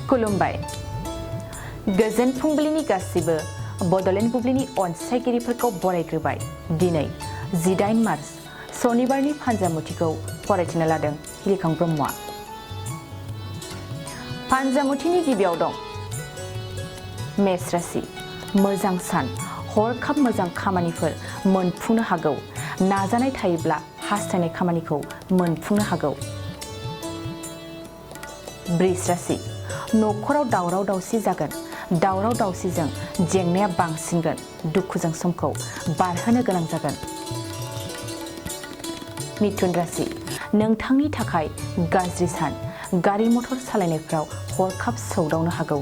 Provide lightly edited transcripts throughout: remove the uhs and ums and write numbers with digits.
खुलुमबाय गोजोन फुंबिलिनि गासिबो बड'लेण्ड बुब्लिनि अनसायगिरिफोरखौ बरायग्रोबाय दिनै 18 मार्च सनिबारनि फानजामुथिखौ फरायथिनो लादों हिलिखां ब्रह्मआ फानजामुथिनि गिबियाव दं मेष राशि मोजां सान हरखाब मोजां खामानिफोर मोनफुंनो हागौ नाजानाय थायोब्ला हास्थायनाय खामानिखौ मोनफुंनो हागौ वृष राशि न'खराव दावराव दावसि जागोन दावराव दावसिजों जेंनाया बांसिनगोन दुखुजों समखौ बारहोनो गोनां जागोन मिथुन राशि नोंथांनि थाखाय गाज्रि सान गारि मटर सालायनायफ्राव हरखाब सौदावनो हागौ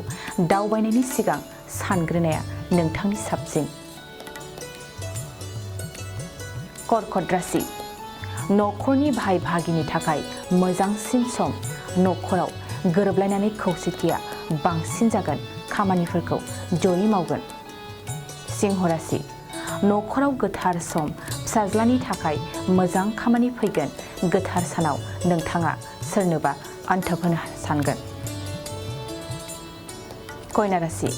दावबायनायनि सिगां सानग्रोनाया नोंथांनि साबसिन कर्कट राशि न'खरनि भाई भागिनि थाखाय मोजांसिन सम न'खराव गोरोबलायनानै खौसेथिया बांसिन जागोन खामानिफोरखौ जयै मावगोन सिंह राशि न'खराव गोथार सम फिसाज्लानि थाखाय मोजां खामानि फैगोन गोथार सानाव नोंथाङा सोरनोबा अनथोब होनो सानगोन कन्या राशि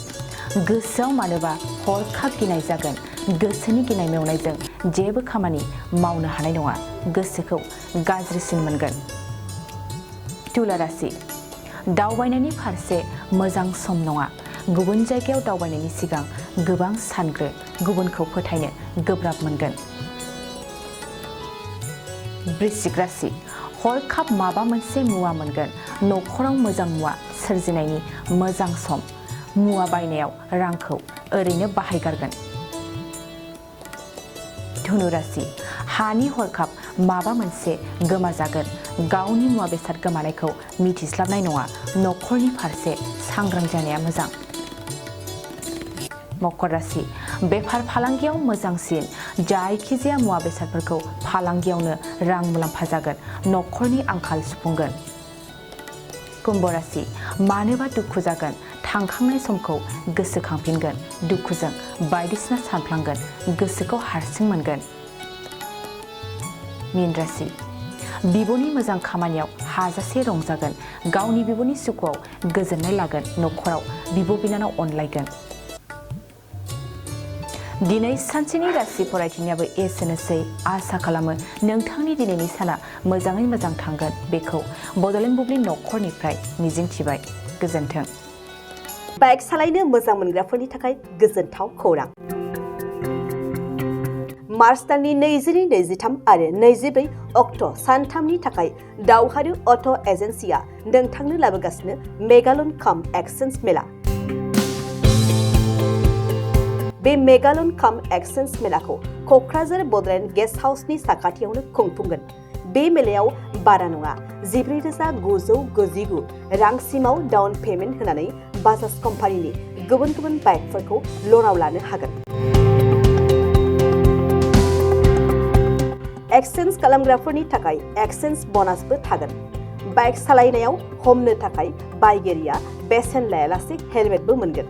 गोसोआव मानोबा हरखाब गिनाय जागोन गोसोनि गिनाय मेवनायजों जेबो खामानि मावनो हानाय नङा गोसोखौ गाज्रिसिन मोनगोन तुला राशि दावबायनायनि फारसे मोजां सम नङा गुबुन जायगायाव दावबायनायनि सिगां गोबां सानग्रो गुबुनखौ फोथायनो गोब्राब मोनगोन वृश्चिक राशि हरखाब माबा मोनसे मुवा मोनगोन न'खराव मोजां मुवा सोरजिनायनि मोजां सम मुवा बायनायाव रांखौ ओरैनो बाहायगारगोन धनु राशि हानि हरखाब माबा मोनसे गोमाजागोन गावनि मुवा बेसाद गोमानायखौ मिथिस्लाबनाय नङा न'खरनि फारसे सांग्रां जानाया मोजां मकर राशि बेफार फालांगियाव मोजांसिन जायखिजाया मुवा बेसादफोरखौ फालांगियावनो रां मुलाम्फा जागोन न'खरनि आंखाल सुफुंगोन कुम्भ राशि मानोबा दुखु जागोन थांखांनाय समखौ गोसोखांफिनगोन दुखुजों बायदिसिना सानफ्लांगोन गोसोखौ हारसिं मोनगोन मीन राशि बिब'नि मोजां खामानियाव हाजासे रंजागोन गावनि बिब'नि सुखुआव गोजोननाय लागोन न'खराव बिब' बिनानाव अनलायगोन दिनै सानसेनि राशि फरायथिनायाबो एसेनोसै आसा खालामो नोंथांनि दिनैनि साना मोजाङै मोजां थांगोन बेखौ बड'लेण्ड बुब्लि न'खरनिफ्राय मिजिंथिबाय गोजोन्थों बाइक सालायनो मोजां मोनग्राफोरनि थाखाय गोजोनथाव खौरां मार्च दाननि 22-23 आरो 24 अक्ट' सानथामनि थाखाय दावहारु अट' एजेन्सिया नोंथांनो लाबोगासिनो मेगालन काम एक्सचेन्ज मेला बे मेगालन काम एक्सचेन्ज मेलाखौ क'क्राझार बड'लेण्ड गेस्ट हाउसनि साखाथियावनो खुंफुंगोन बे मेलायाव बारा नङा 14,999 रांसिमाव डाउन पेमेन्ट होनानै बाजाज कम्पानिनि गुबुन गुबुन बाइकफोरखौ ल'नाव लानो हागोन एक्सचेन्ज खालामग्राफोरनि थाखाय एक्सचेन्ज ब'नासबो थागोन बाइक सालायनायाव हमनो थाखाय बायगिरिया बेसेन लायालासे हेलमेटबो मोनगोन